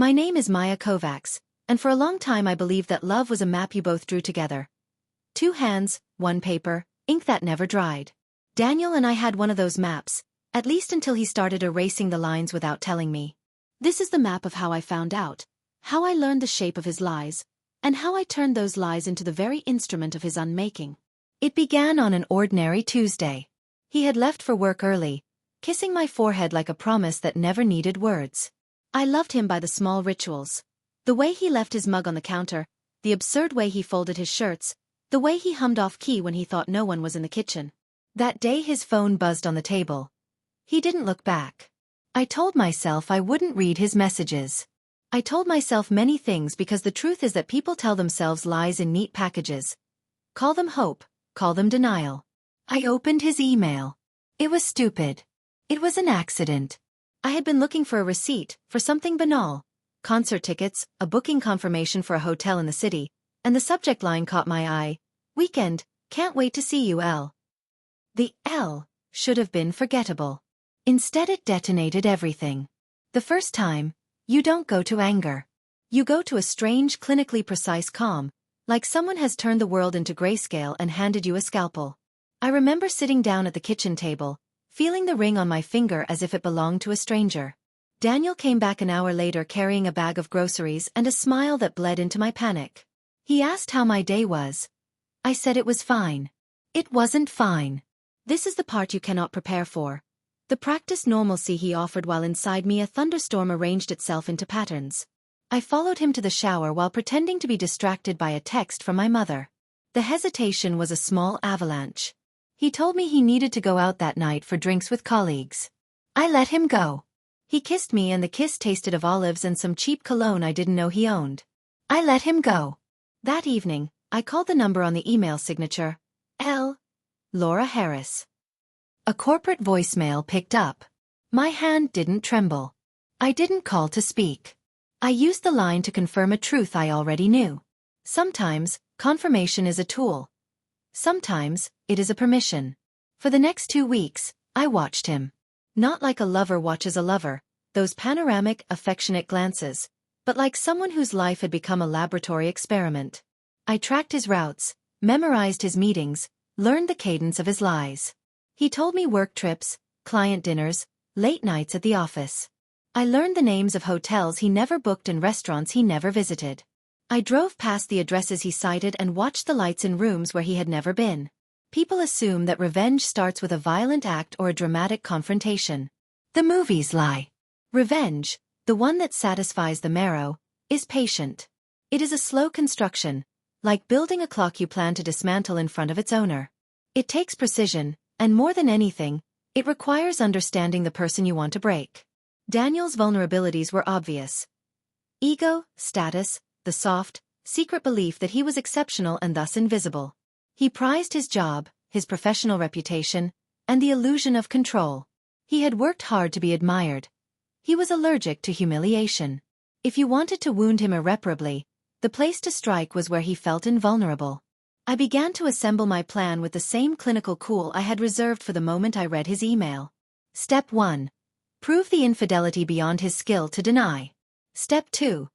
My name is Maya Kovács, and for a long time I believed that love was a map you both drew together. Two hands, one paper, ink that never dried. Daniel and I had one of those maps, at least until he started erasing the lines without telling me. This is the map of how I found out, how I learned the shape of his lies, and how I turned those lies into the very instrument of his unmaking. It began on an ordinary Tuesday. He had left for work early, kissing my forehead like a promise that never needed words. I loved him by the small rituals. The way he left his mug on the counter, the absurd way he folded his shirts, the way he hummed off-key when he thought no one was in the kitchen. That day his phone buzzed on the table. He didn't look back. I told myself I wouldn't read his messages. I told myself many things because the truth is that people tell themselves lies in neat packages. Call them hope, call them denial. I opened his email. It was stupid. It was an accident. I had been looking for a receipt, for something banal. Concert tickets, a booking confirmation for a hotel in the city, and the subject line caught my eye. Weekend, can't wait to see you, L. The L should have been forgettable. Instead it detonated everything. The first time, you don't go to anger. You go to a strange, clinically precise calm, like someone has turned the world into grayscale and handed you a scalpel. I remember sitting down at the kitchen table, feeling the ring on my finger as if it belonged to a stranger. Daniel came back an hour later carrying a bag of groceries and a smile that bled into my panic. He asked how my day was. I said it was fine. It wasn't fine. This is the part you cannot prepare for. The practiced normalcy he offered while inside me a thunderstorm arranged itself into patterns. I followed him to the shower while pretending to be distracted by a text from my mother. The hesitation was a small avalanche. He told me he needed to go out that night for drinks with colleagues. I let him go. He kissed me and the kiss tasted of olives and some cheap cologne I didn't know he owned. I let him go. That evening, I called the number on the email signature, L. Laura Harris. A corporate voicemail picked up. My hand didn't tremble. I didn't call to speak. I used the line to confirm a truth I already knew. Sometimes, confirmation is a tool. Sometimes, it is a permission. For the next 2 weeks, I watched him. Not like a lover watches a lover, those panoramic, affectionate glances, but like someone whose life had become a laboratory experiment. I tracked his routes, memorized his meetings, learned the cadence of his lies. He told me work trips, client dinners, late nights at the office. I learned the names of hotels he never booked and restaurants he never visited. I drove past the addresses he cited and watched the lights in rooms where he had never been. People assume that revenge starts with a violent act or a dramatic confrontation. The movies lie. Revenge, the one that satisfies the marrow, is patient. It is a slow construction, like building a clock you plan to dismantle in front of its owner. It takes precision, and more than anything, it requires understanding the person you want to break. Daniel's vulnerabilities were obvious. Ego, status, the soft, secret belief that he was exceptional and thus invisible. He prized his job, his professional reputation, and the illusion of control. He had worked hard to be admired. He was allergic to humiliation. If you wanted to wound him irreparably, the place to strike was where he felt invulnerable. I began to assemble my plan with the same clinical cool I had reserved for the moment I read his email. Step 1. Prove the infidelity beyond his skill to deny. Step 2.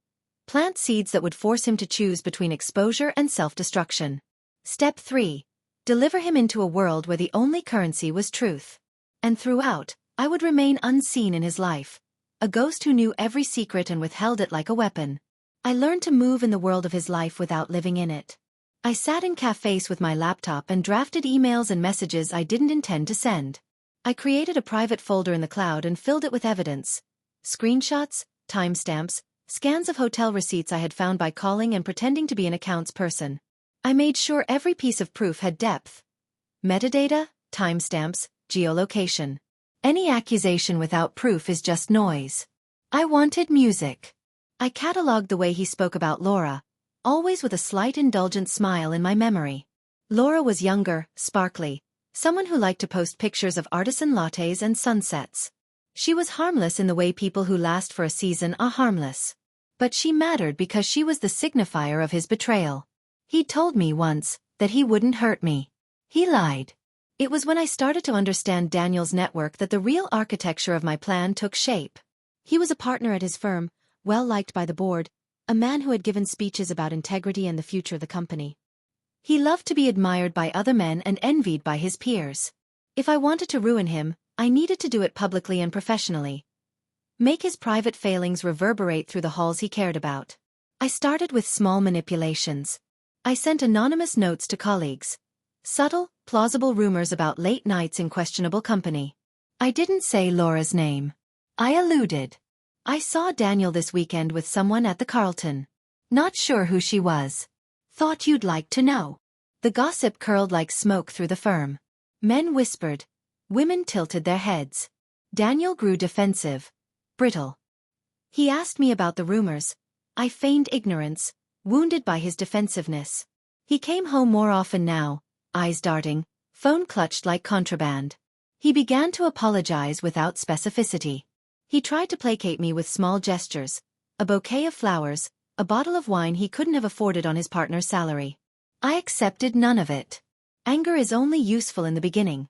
Plant seeds that would force him to choose between exposure and self-destruction. Step 3. Deliver him into a world where the only currency was truth. And throughout, I would remain unseen in his life, a ghost who knew every secret and withheld it like a weapon. I learned to move in the world of his life without living in it. I sat in cafes with my laptop and drafted emails and messages I didn't intend to send. I created a private folder in the cloud and filled it with evidence. Screenshots, timestamps, scans of hotel receipts I had found by calling and pretending to be an accounts person. I made sure every piece of proof had depth. Metadata, timestamps, geolocation. Any accusation without proof is just noise. I wanted music. I catalogued the way he spoke about Laura, always with a slight indulgent smile in my memory. Laura was younger, sparkly, someone who liked to post pictures of artisan lattes and sunsets. She was harmless in the way people who last for a season are harmless. But she mattered because she was the signifier of his betrayal. He told me once that he wouldn't hurt me. He lied. It was when I started to understand Daniel's network that the real architecture of my plan took shape. He was a partner at his firm, well-liked by the board, a man who had given speeches about integrity and the future of the company. He loved to be admired by other men and envied by his peers. If I wanted to ruin him, I needed to do it publicly and professionally. Make his private failings reverberate through the halls he cared about. I started with small manipulations. I sent anonymous notes to colleagues. Subtle, plausible rumors about late nights in questionable company. I didn't say Laura's name. I alluded. I saw Daniel this weekend with someone at the Carlton. Not sure who she was. Thought you'd like to know. The gossip curled like smoke through the firm. Men whispered. Women tilted their heads. Daniel grew defensive. Brittle. He asked me about the rumors. I feigned ignorance, wounded by his defensiveness. He came home more often now, eyes darting, phone clutched like contraband. He began to apologize without specificity. He tried to placate me with small gestures, a bouquet of flowers, a bottle of wine he couldn't have afforded on his partner's salary. I accepted none of it. Anger is only useful in the beginning.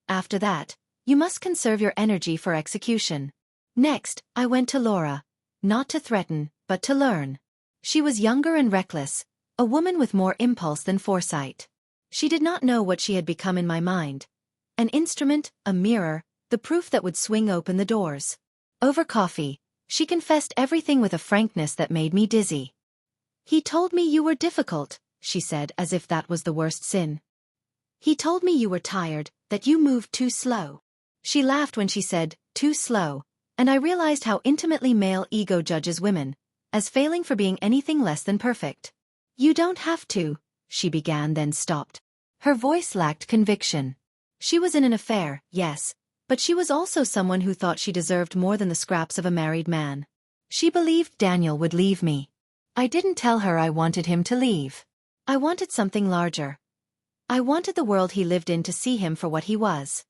After that, you must conserve your energy for execution. Next, I went to Laura. Not to threaten, but to learn. She was younger and reckless, a woman with more impulse than foresight. She did not know what she had become in my mind. An instrument, a mirror, the proof that would swing open the doors. Over coffee, she confessed everything with a frankness that made me dizzy. He told me you were difficult, she said, as if that was the worst sin. He told me you were tired, that you moved too slow. She laughed when she said, too slow, and I realized how intimately male ego judges women, as failing for being anything less than perfect. You don't have to, she began, then stopped. Her voice lacked conviction. She was in an affair, yes, but she was also someone who thought she deserved more than the scraps of a married man. She believed Daniel would leave me. I didn't tell her I wanted him to leave. I wanted something larger. I wanted the world he lived in to see him for what he was.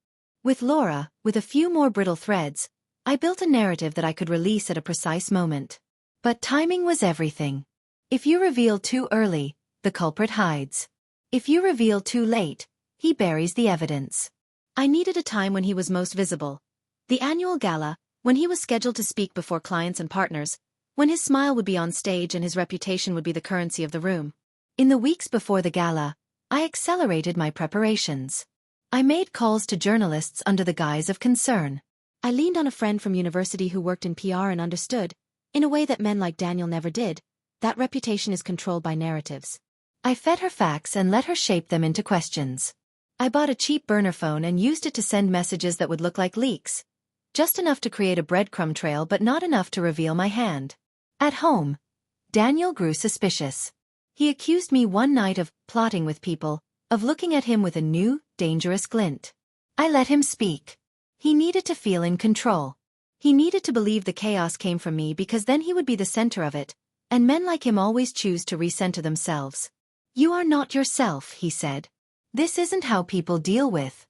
With Laura, with a few more brittle threads, I built a narrative that I could release at a precise moment. But timing was everything. If you reveal too early, the culprit hides. If you reveal too late, he buries the evidence. I needed a time when he was most visible. The annual gala, when he was scheduled to speak before clients and partners, when his smile would be on stage and his reputation would be the currency of the room. In the weeks before the gala, I accelerated my preparations. I made calls to journalists under the guise of concern. I leaned on a friend from university who worked in PR and understood, in a way that men like Daniel never did, that reputation is controlled by narratives. I fed her facts and let her shape them into questions. I bought a cheap burner phone and used it to send messages that would look like leaks. Just enough to create a breadcrumb trail but not enough to reveal my hand. At home, Daniel grew suspicious. He accused me one night of plotting with people, of looking at him with a new, dangerous glint. I let him speak. He needed to feel in control. He needed to believe the chaos came from me because then he would be the center of it, and men like him always choose to recenter themselves. You are not yourself, he said. This isn't how people deal with.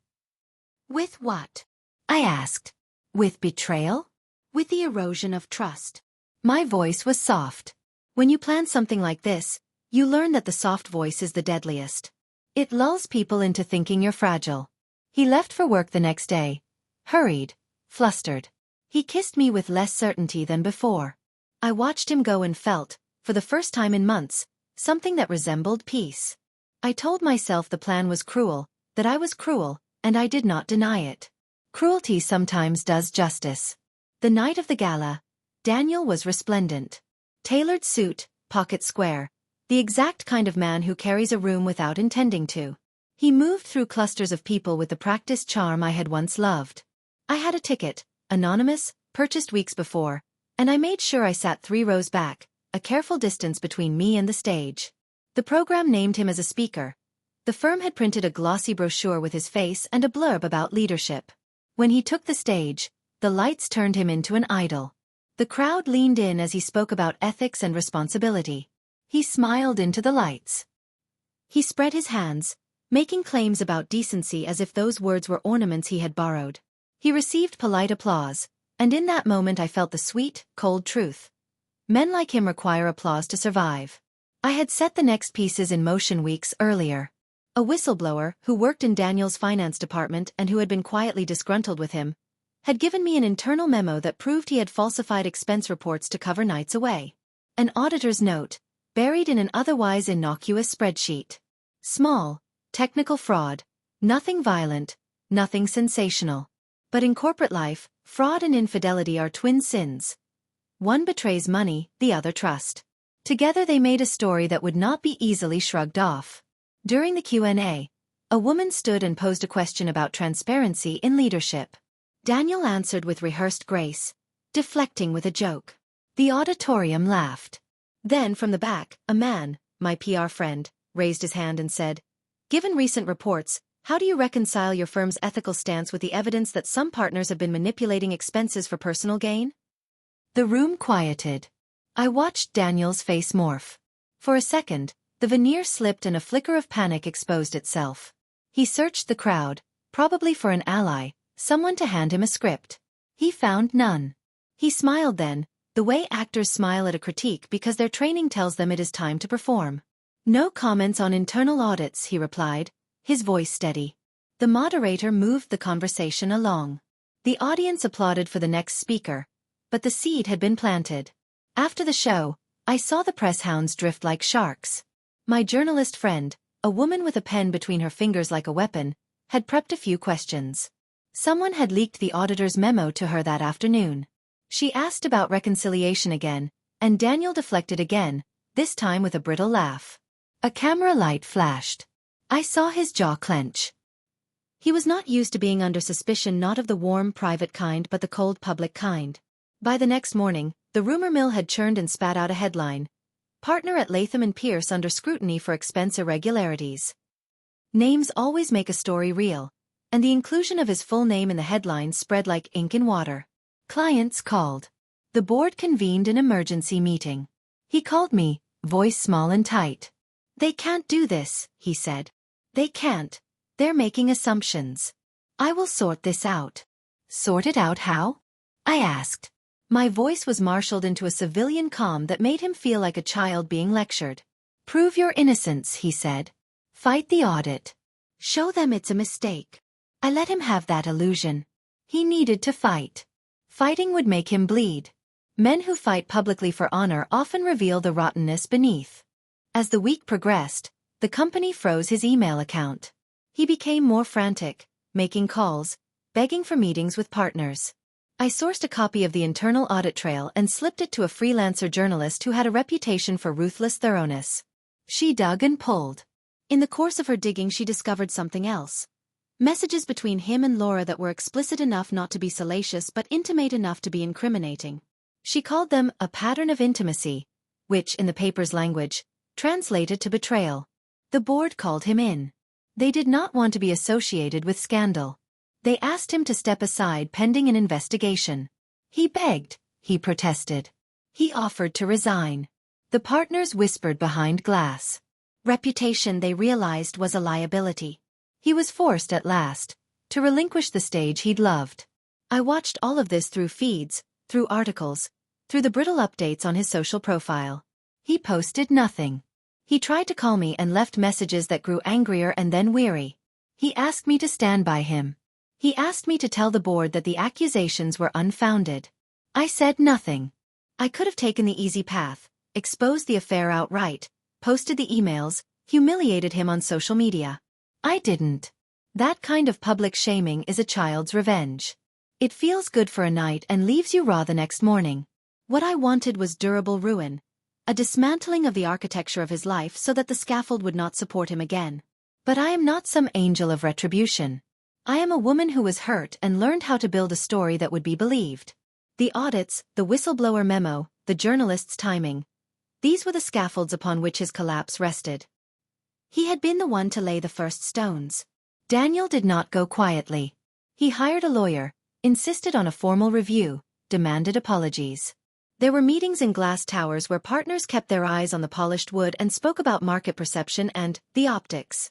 With what? I asked. With betrayal? With the erosion of trust. My voice was soft. When you plan something like this, you learn that the soft voice is the deadliest. It lulls people into thinking you're fragile. He left for work the next day. Hurried. Flustered. He kissed me with less certainty than before. I watched him go and felt, for the first time in months, something that resembled peace. I told myself the plan was cruel, that I was cruel, and I did not deny it. Cruelty sometimes does justice. The night of the gala, Daniel was resplendent. Tailored suit, pocket square, the exact kind of man who carries a room without intending to. He moved through clusters of people with the practiced charm I had once loved. I had a ticket, anonymous, purchased weeks before, and I made sure I sat 3 rows back, a careful distance between me and the stage. The program named him as a speaker. The firm had printed a glossy brochure with his face and a blurb about leadership. When he took the stage, the lights turned him into an idol. The crowd leaned in as he spoke about ethics and responsibility. He smiled into the lights. He spread his hands, making claims about decency as if those words were ornaments he had borrowed. He received polite applause, and in that moment I felt the sweet, cold truth. Men like him require applause to survive. I had set the next pieces in motion weeks earlier. A whistleblower, who worked in Daniel's finance department and who had been quietly disgruntled with him, had given me an internal memo that proved he had falsified expense reports to cover nights away. An auditor's note, buried in an otherwise innocuous spreadsheet. Small, technical fraud, nothing violent, nothing sensational. But in corporate life, fraud and infidelity are twin sins. One betrays money, the other trust. Together they made a story that would not be easily shrugged off. During the Q&A, a woman stood and posed a question about transparency in leadership. Daniel answered with rehearsed grace, deflecting with a joke. The auditorium laughed. Then from the back, a man, my PR friend, raised his hand and said, "Given recent reports, how do you reconcile your firm's ethical stance with the evidence that some partners have been manipulating expenses for personal gain?" The room quieted. I watched Daniel's face morph. For a second, the veneer slipped and a flicker of panic exposed itself. He searched the crowd, probably for an ally, someone to hand him a script. He found none. He smiled then, the way actors smile at a critique because their training tells them it is time to perform. "No comments on internal audits," he replied, his voice steady. The moderator moved the conversation along. The audience applauded for the next speaker, but the seed had been planted. After the show, I saw the press hounds drift like sharks. My journalist friend, a woman with a pen between her fingers like a weapon, had prepped a few questions. Someone had leaked the auditor's memo to her that afternoon. She asked about reconciliation again, and Daniel deflected again, this time with a brittle laugh. A camera light flashed. I saw his jaw clench. He was not used to being under suspicion, not of the warm private kind but the cold public kind. By the next morning, the rumor mill had churned and spat out a headline. Partner at Latham & Pierce under scrutiny for expense irregularities. Names always make a story real, and the inclusion of his full name in the headline spread like ink in water. Clients called. The board convened an emergency meeting. He called me, voice small and tight. "They can't do this," he said. "They can't. They're making assumptions. I will sort this out." "Sort it out how?" I asked. My voice was marshaled into a civilian calm that made him feel like a child being lectured. "Prove your innocence," he said. "Fight the audit. Show them it's a mistake." I let him have that illusion. He needed to fight. Fighting would make him bleed. Men who fight publicly for honor often reveal the rottenness beneath. As the week progressed, the company froze his email account. He became more frantic, making calls, begging for meetings with partners. I sourced a copy of the internal audit trail and slipped it to a freelancer journalist who had a reputation for ruthless thoroughness. She dug and pulled. In the course of her digging, she discovered something else. Messages between him and Laura that were explicit enough not to be salacious but intimate enough to be incriminating. She called them a pattern of intimacy, which, in the paper's language, translated to betrayal. The board called him in. They did not want to be associated with scandal. They asked him to step aside pending an investigation. He begged, he protested. He offered to resign. The partners whispered behind glass. Reputation, they realized, was a liability. He was forced at last to relinquish the stage he'd loved. I watched all of this through feeds, through articles, through the brittle updates on his social profile. He posted nothing. He tried to call me and left messages that grew angrier and then weary. He asked me to stand by him. He asked me to tell the board that the accusations were unfounded. I said nothing. I could have taken the easy path, exposed the affair outright, posted the emails, humiliated him on social media. I didn't. That kind of public shaming is a child's revenge. It feels good for a night and leaves you raw the next morning. What I wanted was durable ruin, a dismantling of the architecture of his life so that the scaffold would not support him again. But I am not some angel of retribution. I am a woman who was hurt and learned how to build a story that would be believed. The audits, the whistleblower memo, the journalist's timing. These were the scaffolds upon which his collapse rested. He had been the one to lay the first stones. Daniel did not go quietly. He hired a lawyer, insisted on a formal review, demanded apologies. There were meetings in glass towers where partners kept their eyes on the polished wood and spoke about market perception and the optics.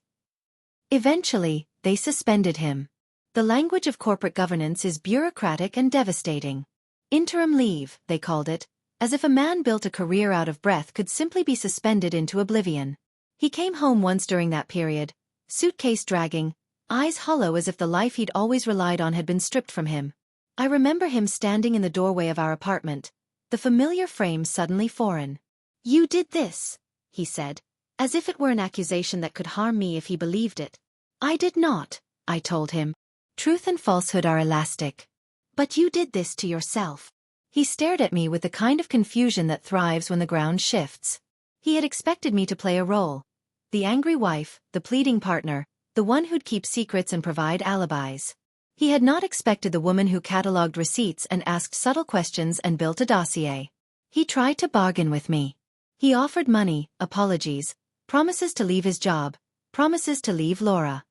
Eventually, they suspended him. The language of corporate governance is bureaucratic and devastating. Interim leave, they called it, as if a man built a career out of breath could simply be suspended into oblivion. He came home once during that period, suitcase dragging, eyes hollow as if the life he'd always relied on had been stripped from him. I remember him standing in the doorway of our apartment, the familiar frame suddenly foreign. "You did this," he said, as if it were an accusation that could harm me if he believed it. "I did not," I told him. "Truth and falsehood are elastic." "But you did this to yourself." He stared at me with the kind of confusion that thrives when the ground shifts. He had expected me to play a role. The angry wife, the pleading partner, the one who'd keep secrets and provide alibis. He had not expected the woman who catalogued receipts and asked subtle questions and built a dossier. He tried to bargain with me. He offered money, apologies, promises to leave his job, promises to leave Laura.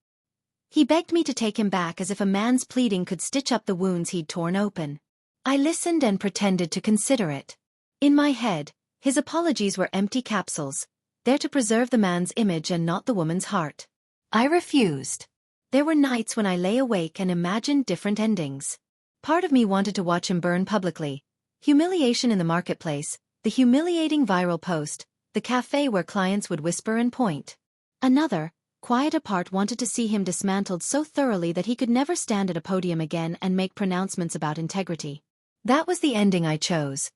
He begged me to take him back as if a man's pleading could stitch up the wounds he'd torn open. I listened and pretended to consider it. In my head, his apologies were empty capsules, there to preserve the man's image and not the woman's heart. I refused. There were nights when I lay awake and imagined different endings. Part of me wanted to watch him burn publicly. Humiliation in the marketplace, the humiliating viral post, the cafe where clients would whisper and point. Another, quiet apart, wanted to see him dismantled so thoroughly that he could never stand at a podium again and make pronouncements about integrity. That was the ending I chose.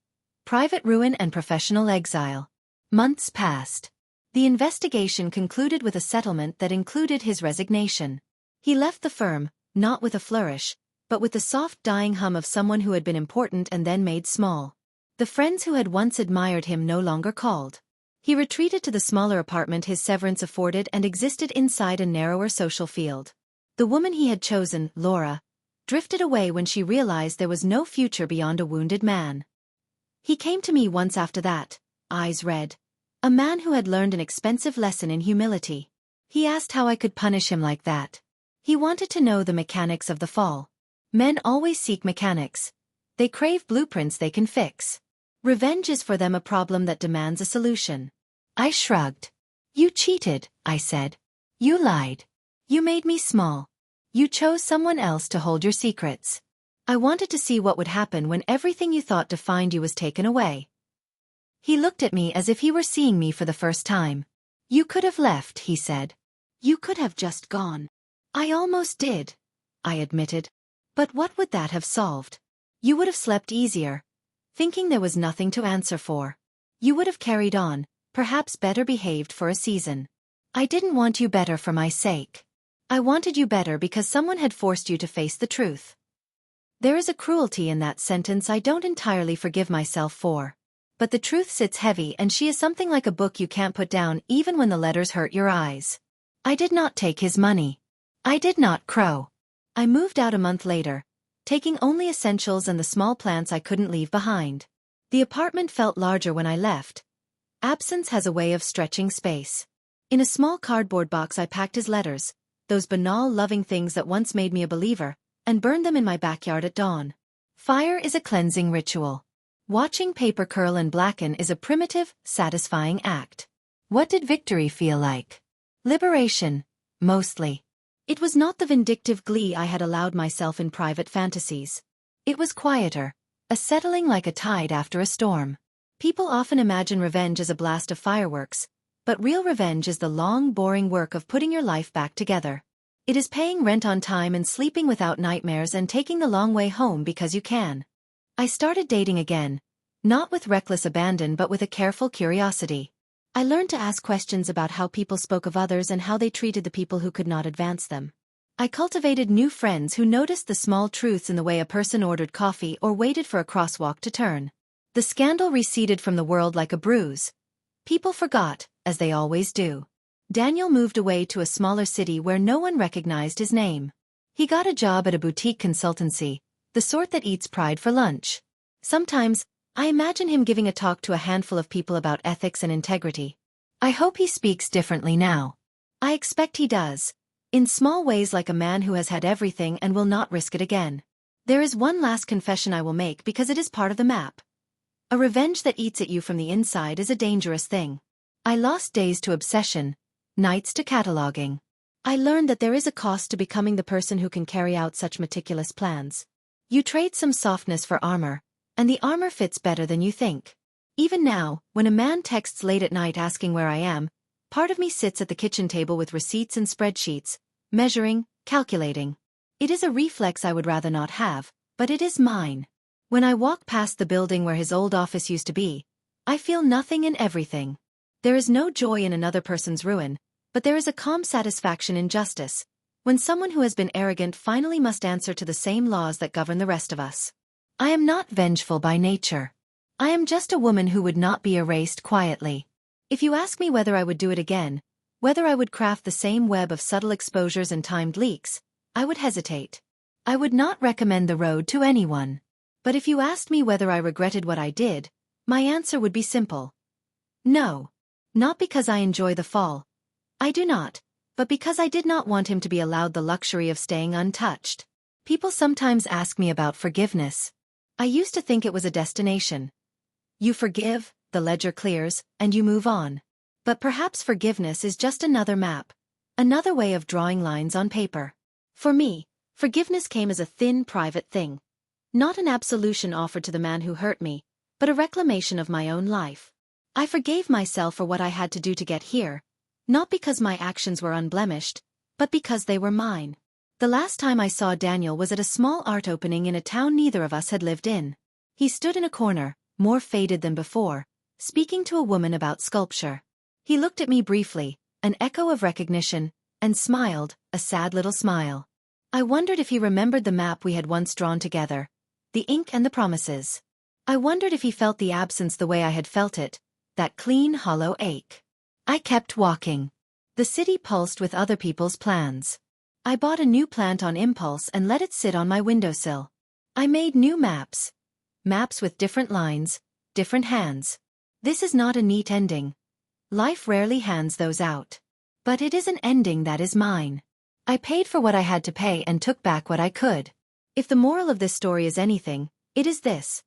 Private ruin and professional exile. Months passed. The investigation concluded with a settlement that included his resignation. He left the firm, not with a flourish, but with the soft dying hum of someone who had been important and then made small. The friends who had once admired him no longer called. He retreated to the smaller apartment his severance afforded and existed inside a narrower social field. The woman he had chosen, Laura, drifted away when she realized there was no future beyond a wounded man. He came to me once after that, eyes red. A man who had learned an expensive lesson in humility. He asked how I could punish him like that. He wanted to know the mechanics of the fall. Men always seek mechanics. They crave blueprints they can fix. Revenge is for them a problem that demands a solution. I shrugged. "You cheated," I said. "You lied. You made me small. You chose someone else to hold your secrets. I wanted to see what would happen when everything you thought defined you was taken away." He looked at me as if he were seeing me for the first time. "You could have left," he said. "You could have just gone." "I almost did," I admitted. "But what would that have solved? You would have slept easier, thinking there was nothing to answer for. You would have carried on, perhaps better behaved for a season. I didn't want you better for my sake. I wanted you better because someone had forced you to face the truth." There is a cruelty in that sentence I don't entirely forgive myself for. But the truth sits heavy, and she is something like a book you can't put down even when the letters hurt your eyes. I did not take his money. I did not crow. I moved out a month later, taking only essentials and the small plants I couldn't leave behind. The apartment felt larger when I left. Absence has a way of stretching space. In a small cardboard box I packed his letters, those banal loving things that once made me a believer, and burned them in my backyard at dawn. Fire is a cleansing ritual. Watching paper curl and blacken is a primitive, satisfying act. What did victory feel like? Liberation, mostly. It was not the vindictive glee I had allowed myself in private fantasies. It was quieter, a settling like a tide after a storm. People often imagine revenge as a blast of fireworks, but real revenge is the long, boring work of putting your life back together. It is paying rent on time and sleeping without nightmares and taking the long way home because you can. I started dating again, not with reckless abandon but with a careful curiosity. I learned to ask questions about how people spoke of others and how they treated the people who could not advance them. I cultivated new friends who noticed the small truths in the way a person ordered coffee or waited for a crosswalk to turn. The scandal receded from the world like a bruise. People forgot, as they always do. Daniel moved away to a smaller city where no one recognized his name. He got a job at a boutique consultancy, the sort that eats pride for lunch. Sometimes, I imagine him giving a talk to a handful of people about ethics and integrity. I hope he speaks differently now. I expect he does, in small ways, like a man who has had everything and will not risk it again. There is one last confession I will make because it is part of the map. A revenge that eats at you from the inside is a dangerous thing. I lost days to obsession, nights to cataloging. I learned that there is a cost to becoming the person who can carry out such meticulous plans. You trade some softness for armor, and the armor fits better than you think. Even now, when a man texts late at night asking where I am, part of me sits at the kitchen table with receipts and spreadsheets, measuring, calculating. It is a reflex I would rather not have, but it is mine. When I walk past the building where his old office used to be, I feel nothing and everything. There is no joy in another person's ruin, but there is a calm satisfaction in justice, when someone who has been arrogant finally must answer to the same laws that govern the rest of us. I am not vengeful by nature. I am just a woman who would not be erased quietly. If you ask me whether I would do it again, whether I would craft the same web of subtle exposures and timed leaks, I would hesitate. I would not recommend the road to anyone. But if you asked me whether I regretted what I did, my answer would be simple. No. Not because I enjoy the fall. I do not, but because I did not want him to be allowed the luxury of staying untouched. People sometimes ask me about forgiveness. I used to think it was a destination. You forgive, the ledger clears, and you move on. But perhaps forgiveness is just another map, another way of drawing lines on paper. For me, forgiveness came as a thin, private thing. Not an absolution offered to the man who hurt me, but a reclamation of my own life. I forgave myself for what I had to do to get here, not because my actions were unblemished, but because they were mine. The last time I saw Daniel was at a small art opening in a town neither of us had lived in. He stood in a corner, more faded than before, speaking to a woman about sculpture. He looked at me briefly, an echo of recognition, and smiled, a sad little smile. I wondered if he remembered the map we had once drawn together, the ink and the promises. I wondered if he felt the absence the way I had felt it, that clean, hollow ache. I kept walking. The city pulsed with other people's plans. I bought a new plant on impulse and let it sit on my windowsill. I made new maps. Maps with different lines, different hands. This is not a neat ending. Life rarely hands those out. But it is an ending that is mine. I paid for what I had to pay and took back what I could. If the moral of this story is anything, it is this.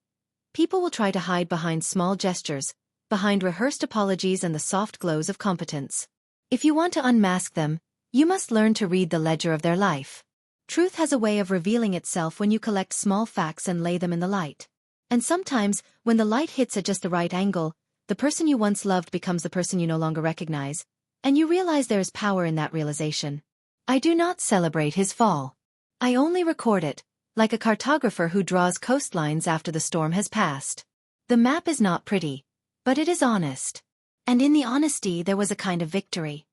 People will try to hide behind small gestures, behind rehearsed apologies and the soft glows of competence. If you want to unmask them, you must learn to read the ledger of their life. Truth has a way of revealing itself when you collect small facts and lay them in the light. And sometimes, when the light hits at just the right angle, the person you once loved becomes the person you no longer recognize, and you realize there is power in that realization. I do not celebrate his fall. I only record it, like a cartographer who draws coastlines after the storm has passed. The map is not pretty, but it is honest. And in the honesty there was a kind of victory.